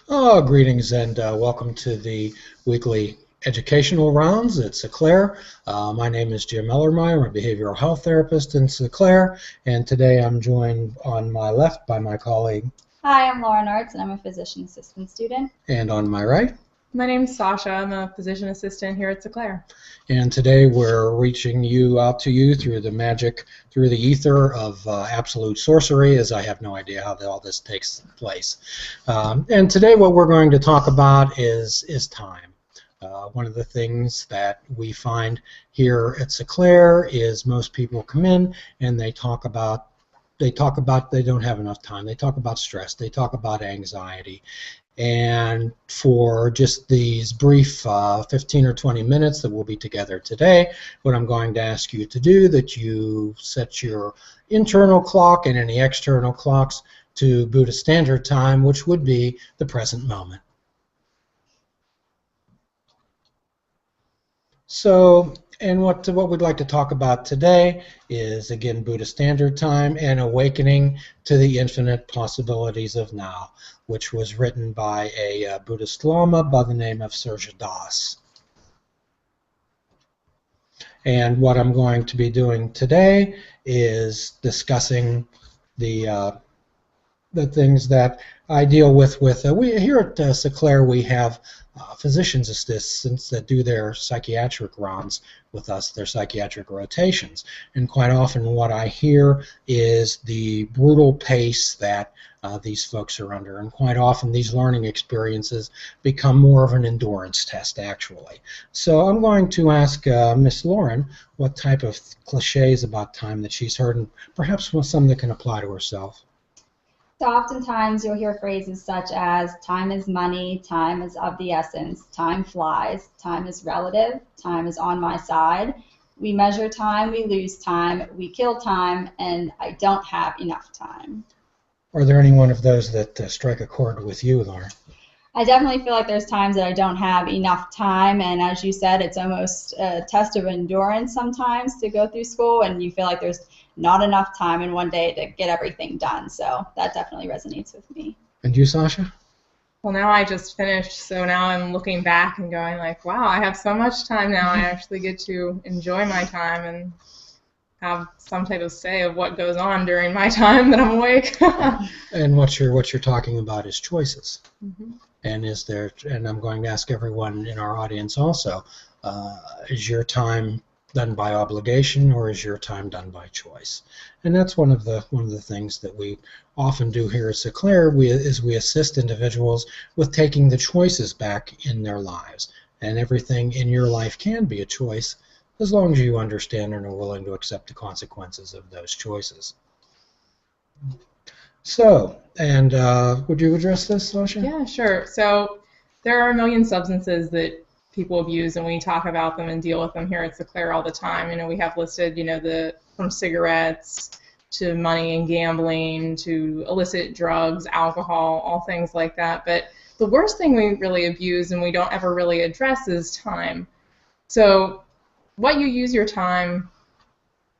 Oh, greetings and welcome to the weekly educational rounds at Claire. My name is Jim Ellermeyer. I'm a behavioral health therapist in Claire, and today I'm joined on my left by my colleague. Hi, I'm Lauren Arts, and I'm a physician assistant student. And on my right. My name's Sasha. I'm a physician assistant here at Claire. And today we're reaching out to you through the ether of absolute sorcery, as I have no idea how all this takes place. And today what we're going to talk about is time. One of the things that we find here at Claire is most people come in and they talk about they don't have enough time. They talk about stress. They talk about anxiety. And for just these brief 15 or 20 minutes that we'll be together today, what I'm going to ask you to do, that you set your internal clock and any external clocks to Buddhist Standard Time, which would be the present moment. So, and what we'd like to talk about today is, again, Buddhist Standard Time and awakening to the infinite possibilities of now, which was written by a Buddhist Lama by the name of Surya Das. And what I'm going to be doing today is discussing the things that I deal with. We here at Claire, we have physician's assistants that do their psychiatric rounds with us, their psychiatric rotations. And quite often what I hear is the brutal pace that these folks are under. And quite often these learning experiences become more of an endurance test, actually. So I'm going to ask Miss Lauren what type of cliches about time that she's heard, and perhaps some that can apply to herself. So oftentimes you'll hear phrases such as time is money, time is of the essence, time flies, time is relative, time is on my side. We measure time, we lose time, we kill time, and I don't have enough time. Are there any one of those that strike a chord with you, Lauren? I definitely feel like there's times that I don't have enough time, and as you said, it's almost a test of endurance sometimes to go through school, and you feel like there's not enough time in one day to get everything done. So that definitely resonates with me. And you, Sasha? Well, now I just finished, so now I'm looking back and going like, wow, I have so much time now. I actually get to enjoy my time and have some type of say of what goes on during my time that I'm awake. And what you're talking about is choices. Mm-hmm. And I'm going to ask everyone in our audience also, is your time done by obligation or is your time done by choice? And that's one of the things that we often do here at Claire. We assist individuals with taking the choices back in their lives. And everything in your life can be a choice as long as you understand and are willing to accept the consequences of those choices. So, and would you address this, Sasha? Yeah, sure. So there are a million substances that people abuse, and we talk about them and deal with them here at Claire all the time. You know, we have listed, from cigarettes to money and gambling to illicit drugs, alcohol, all things like that. But the worst thing we really abuse and we don't ever really address is time. So what you use your time,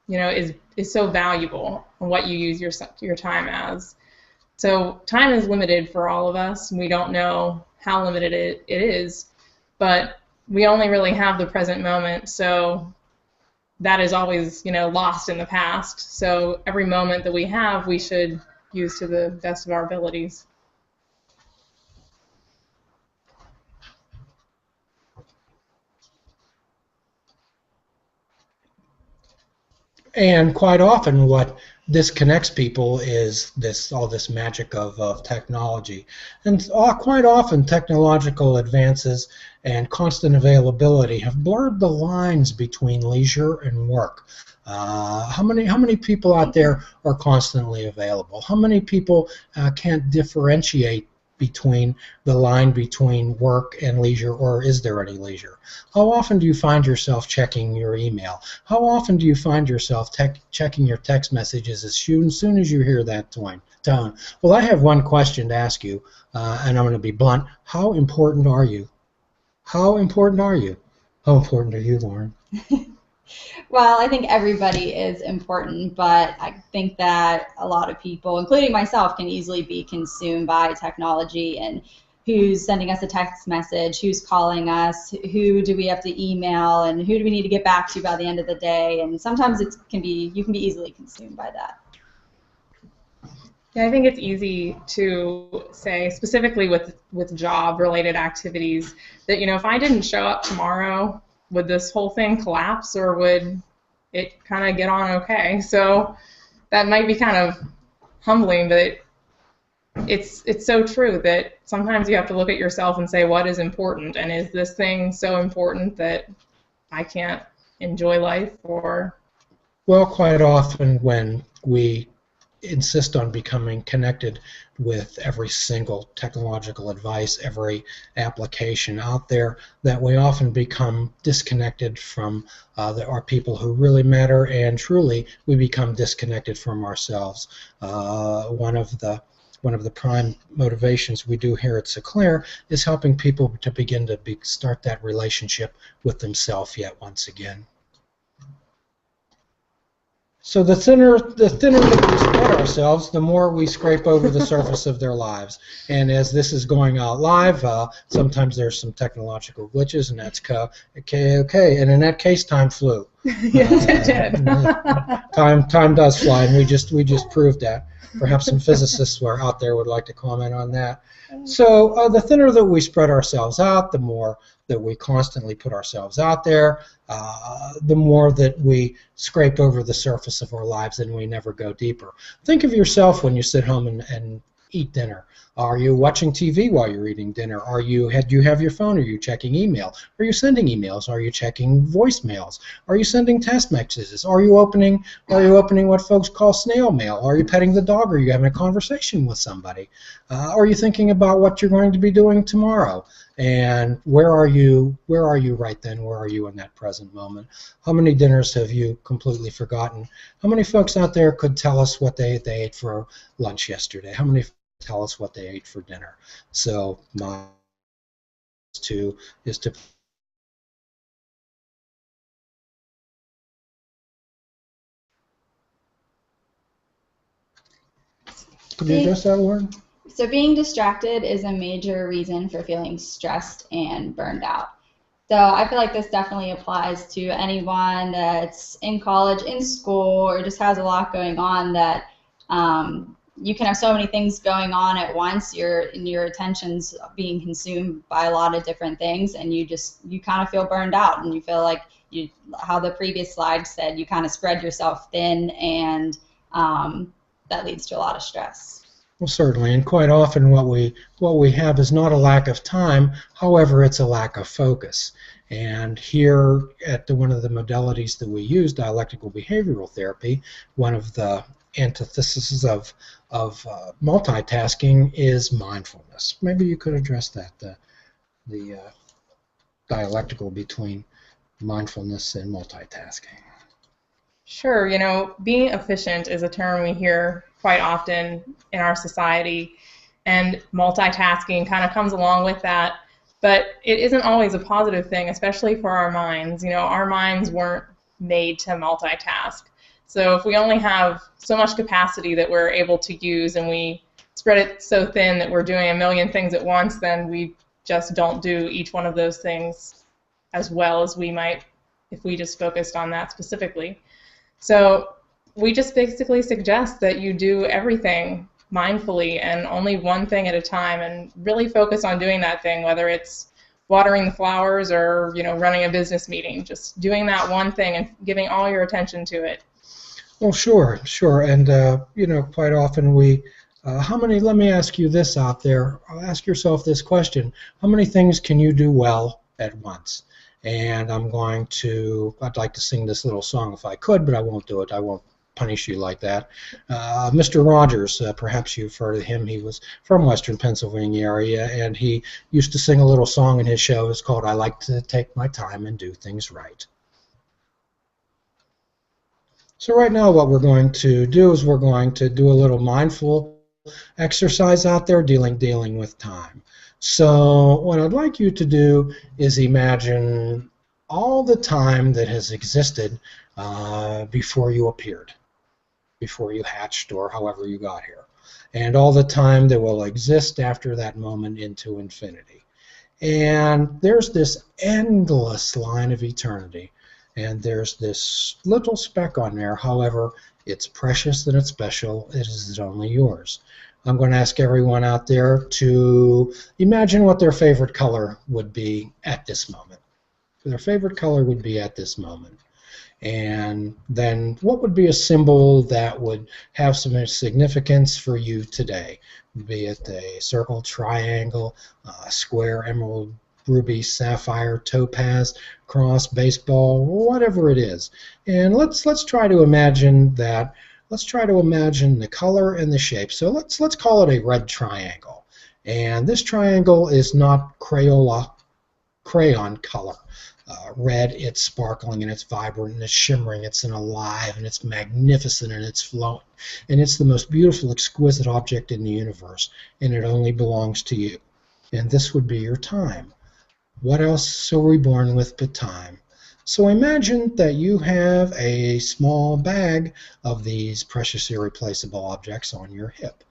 is so valuable, and what you use your time as. So time is limited for all of us. We don't know how limited it is, but we only really have the present moment, so that is always, lost in the past. So every moment that we have, we should use to the best of our abilities. And quite often what disconnects people is all this magic of technology. And quite often technological advances and constant availability have blurred the lines between leisure and work. How many people out there are constantly available? How many people can't differentiate between the line between work and leisure, or is there any leisure? How often do you find yourself checking your email? How often do you find yourself checking your text messages as soon as you hear that tone? Well, I have one question to ask you, and I'm going to be blunt. How important are you? How important are you? How important are you, Lauren? Well, I think everybody is important, but I think that a lot of people, including myself, can easily be consumed by technology and who's sending us a text message, who's calling us, who do we have to email, and who do we need to get back to by the end of the day. And sometimes you can be easily consumed by that. Yeah, I think it's easy to say, specifically with job-related activities, that, if I didn't show up tomorrow, would this whole thing collapse, or would it kind of get on okay? So that might be kind of humbling, but it's so true that sometimes you have to look at yourself and say, what is important, and is this thing so important that I can't enjoy life? Or Well, quite often when we insist on becoming connected with every single technological advice, every application out there, that we often become disconnected from our people who really matter, and truly we become disconnected from ourselves. One of the prime motivations we do here at Seclair is helping people to begin to start that relationship with themselves yet once again. So the thinner that we spread ourselves, the more we scrape over the surface of their lives. And as this is going out live, sometimes there's some technological glitches, and that's okay. And in that case, time flew. Yes, it did. Time does fly, and we just proved that. Perhaps some physicists who are out there would like to comment on that. So the thinner that we spread ourselves out, the more that we constantly put ourselves out there, the more that we scrape over the surface of our lives and we never go deeper. Think of yourself when you sit home and eat dinner. Are you watching TV while you're eating dinner? Do you have your phone? Are you checking email? Are you sending emails? Are you checking voicemails? Are you sending text messages? Are you opening what folks call snail mail? Are you petting the dog? Are you having a conversation with somebody? Are you thinking about what you're going to be doing tomorrow? And where are you right then? Where are you in that present moment? How many dinners have you completely forgotten? How many folks out there could tell us what they ate for lunch yesterday? How many tell us what they ate for dinner? So my is to could you address that, Lauren? So being distracted is a major reason for feeling stressed and burned out. So I feel like this definitely applies to anyone that's in college, in school, or just has a lot going on, that you can have so many things going on at once. Your attention's being consumed by a lot of different things, and you kind of feel burned out, and you feel like how the previous slide said, you kind of spread yourself thin, and that leads to a lot of stress. Well, certainly, and quite often what we have is not a lack of time. However, it's a lack of focus. And here at one of the modalities that we use, dialectical behavioral therapy, one of the antitheses of multitasking is mindfulness. Maybe you could address that, the dialectical between mindfulness and multitasking. Sure, being efficient is a term we hear quite often in our society, and multitasking kind of comes along with that, but it isn't always a positive thing, especially for our minds. Our minds weren't made to multitask. So if we only have so much capacity that we're able to use, and we spread it so thin that we're doing a million things at once, then we just don't do each one of those things as well as we might if we just focused on that specifically. So we just basically suggest that you do everything mindfully and only one thing at a time, and really focus on doing that thing, whether it's watering the flowers or running a business meeting. Just doing that one thing and giving all your attention to it. Well, sure, and quite often let me ask you this out there. Ask yourself this question: how many things can you do well at once? And I'd like to sing this little song if I could, but I won't do it. I won't punish you like that. Mr. Rogers, perhaps you've heard of him. He was from Western Pennsylvania area, and he used to sing a little song in his show. It's called "I Like to Take My Time and Do Things Right." So right now what we're going to do is we're going to do a little mindful exercise out there dealing with time. So what I'd like you to do is imagine all the time that has existed before you appeared, before you hatched, or however you got here. and all the time that will exist after that moment into infinity. And there's this endless line of eternity, and there's this little speck on there. However, it's precious and it's special. It is only yours. I'm going to ask everyone out there to imagine what their favorite color would be at this moment. Their favorite color would be at this moment. And then what would be a symbol that would have some significance for you today? Be it a circle, triangle, square, emerald, ruby, sapphire, topaz, cross, baseball, whatever it is. And let's try to imagine that. Let's try to imagine the color and the shape. So let's call it a red triangle. And this triangle is not crayon color. Red, it's sparkling and it's vibrant and it's shimmering, it's alive and it's magnificent and it's flowing. And it's the most beautiful, exquisite object in the universe, and it only belongs to you. And this would be your time. What else are we born with but time? So imagine that you have a small bag of these precious irreplaceable objects on your hip.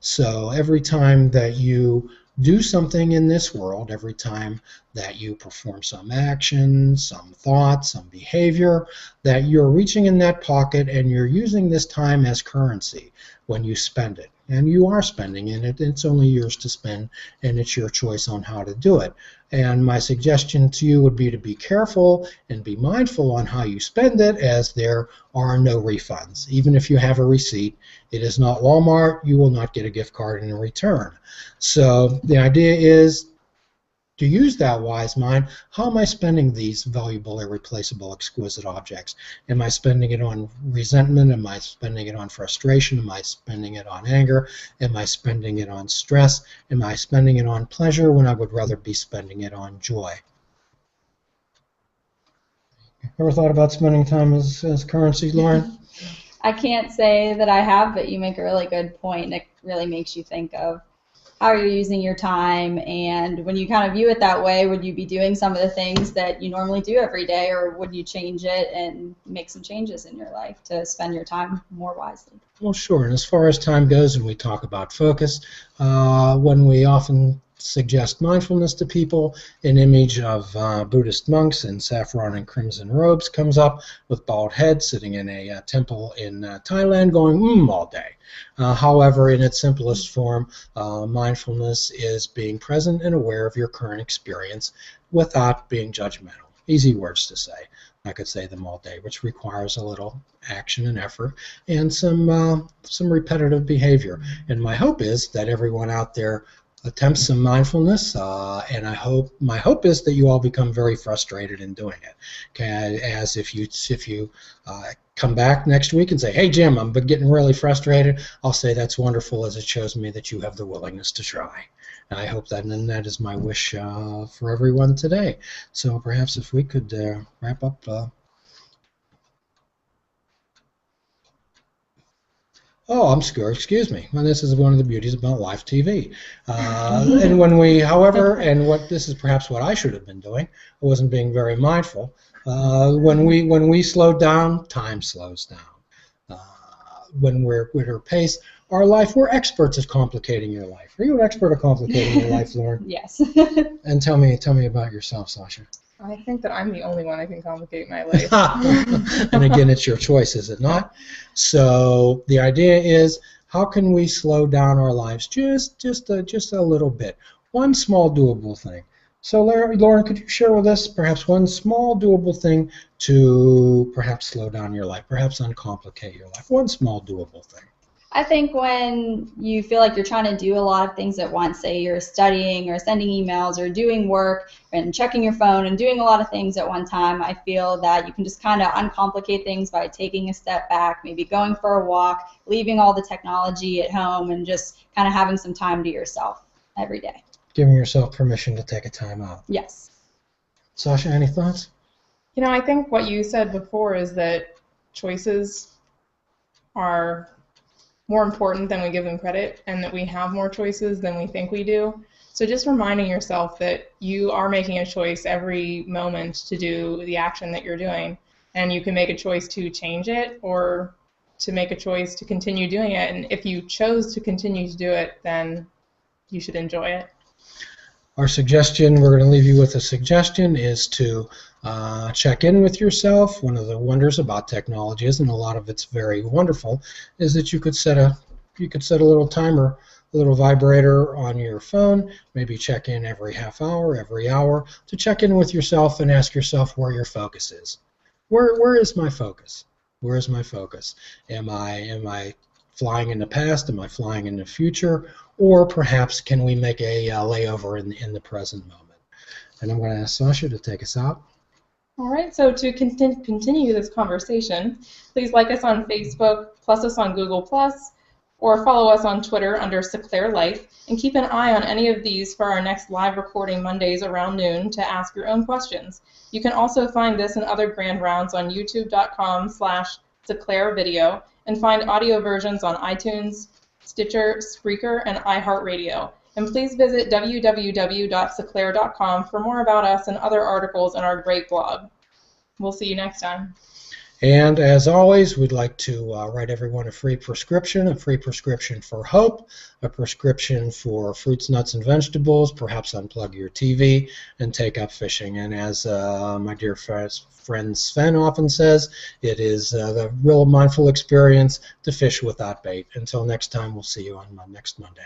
So every time that you do something in this world, every time that you perform some action, some thought, some behavior, that you're reaching in that pocket and you're using this time as currency when you spend it. And you are spending it. It's only yours to spend, and it's your choice on how to do it. And my suggestion to you would be to be careful and be mindful on how you spend it, as there are no refunds. Even if you have a receipt, it is not Walmart. You will not get a gift card in return. So the idea is to use that wise mind. How am I spending these valuable, irreplaceable, exquisite objects? Am I spending it on resentment? Am I spending it on frustration? Am I spending it on anger? Am I spending it on stress? Am I spending it on pleasure when I would rather be spending it on joy? Ever thought about spending time as currency, Lauren? I can't say that I have, but you make a really good point. It really makes you think of how you're using your time, and when you kind of view it that way, would you be doing some of the things that you normally do every day, or would you change it and make some changes in your life to spend your time more wisely? Well, sure. And as far as time goes, and we talk about focus, when we often suggest mindfulness to people, an image of Buddhist monks in saffron and crimson robes comes up with bald heads sitting in a temple in Thailand going all day. However, in its simplest form, mindfulness is being present and aware of your current experience without being judgmental. Easy words to say. I could say them all day, which requires a little action and effort and some repetitive behavior. And my hope is that everyone out there attempt some mindfulness, and my hope is that you all become very frustrated in doing it. Okay, as if you come back next week and say, "Hey Jim, I'm getting really frustrated," I'll say that's wonderful, as it shows me that you have the willingness to try. And I hope that, and that is my wish for everyone today. So perhaps if we could wrap up. Oh, I'm scared. Excuse me. Well, this is one of the beauties about live TV. And when we, however, and what this is perhaps what I should have been doing, I wasn't being very mindful. When we slow down, time slows down. When we're at our pace, our life, we're experts at complicating your life. Are you an expert at complicating your life, Lauren? Yes. And tell me about yourself, Sasha. I think that I'm the only one that can complicate my life. And again, it's your choice, is it not? So the idea is, how can we slow down our lives just a little bit? One small doable thing. So Lauren, could you share with us perhaps one small doable thing to perhaps slow down your life, perhaps uncomplicate your life? One small doable thing. I think when you feel like you're trying to do a lot of things at once, say you're studying or sending emails or doing work and checking your phone and doing a lot of things at one time, I feel that you can just kind of uncomplicate things by taking a step back, maybe going for a walk, leaving all the technology at home, and just kind of having some time to yourself every day. Giving yourself permission to take a time out. Yes. Sasha, any thoughts? You know, I think what you said before is that choices are more important than we give them credit, and that we have more choices than we think we do. So just reminding yourself that you are making a choice every moment to do the action that you're doing, and you can make a choice to change it or to make a choice to continue doing it. And if you chose to continue to do it, then you should enjoy it. Our suggestion, we're going to leave you with a suggestion, is to check in with yourself. One of the wonders about technology is, and a lot of it's very wonderful, is that you could set a little timer, a little vibrator on your phone, maybe check in every half hour, every hour, to check in with yourself and ask yourself where your focus is. Where is my focus? Where is my focus? Am I flying in the past? Am I flying in the future? Or perhaps can we make a layover in the present moment? And I'm going to ask Sasha to take us out. All right, so to continue this conversation, please like us on Facebook, plus us on Google+, or follow us on Twitter under Sinclair Life, and keep an eye on any of these for our next live recording Mondays around noon to ask your own questions. You can also find this and other grand rounds on youtube.com/Sinclair Video, and find audio versions on iTunes, Stitcher, Spreaker, and iHeartRadio. And please visit www.sinclair.com for more about us and other articles in our great blog. We'll see you next time. And as always, we'd like to write everyone a free prescription for hope, a prescription for fruits, nuts, and vegetables, perhaps unplug your TV and take up fishing. And as my dear friend Sven often says, it is the real mindful experience to fish without bait. Until next time, we'll see you on next Monday.